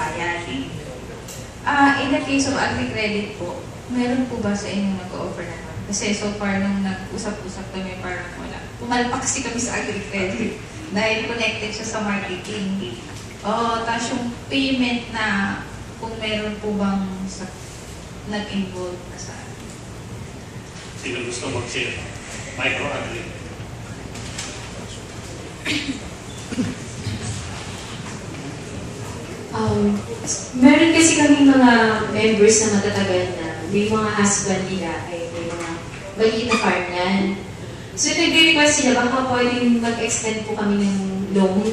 bayan. In the case of AgriCredit po, meron po ba sa inyo nag-offer naman? Kasi so far nung nag-usap-usap kami parang wala. Pumalpak kasi kami sa AgriCredit dahil connected siya sa marketing. Tapos yung payment na kung meron po bang nag-involve na sa Sino gusto mag-share? Micro-agri. Meron kasi kami mga members na matatagal na may mga husband nila ay may mga maliit na farm yan. So nag-request sila baka pwedeng mag-extend po kami ng loan.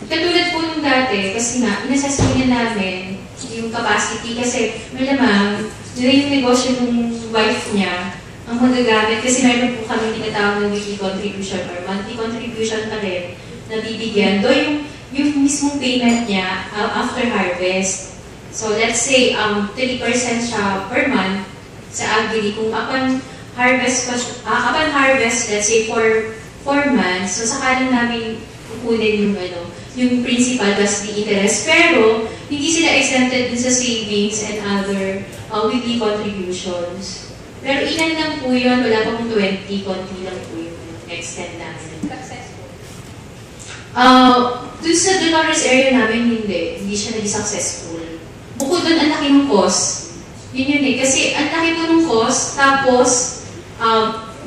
Katulad po nung dati, kasi nga, inassess po niya namin yung capacity kasi malamang yun yung negosyo ng wife niya ang magagamit kasi meron po kami tinatawag ng weekly contribution or monthly contribution pa rin na bibigyan. Doon yung mismong payment niya after harvest. So let's say 3% siya per month sa agri. Kung upon harvest, let's say for 4 months, so saka lang namin kukunin yung principal plus the interest. Pero hindi sila exempted din sa savings and other weekly contributions. Pero ilan lang po yun, wala pa pong 20, konti lang po yung extend namin. successful? Dun sa Dolores area namin, hindi siya naging successful. Bukod doon, ang laki ng cost. Yun eh. Kasi ang laki po ng cost, tapos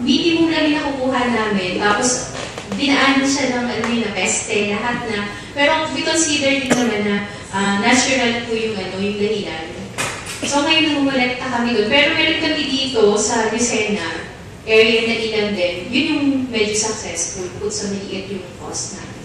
minimum lang yung nakukuha namin, tapos dinaan siya ng na peste, lahat na. Pero we consider din naman na natural po yung dahilan. So ngayon namumulekta kami doon. Pero meron kami dito sa Lucena, area na ilan din, yun yung medyo successful, bukod sa maliit yung cost natin.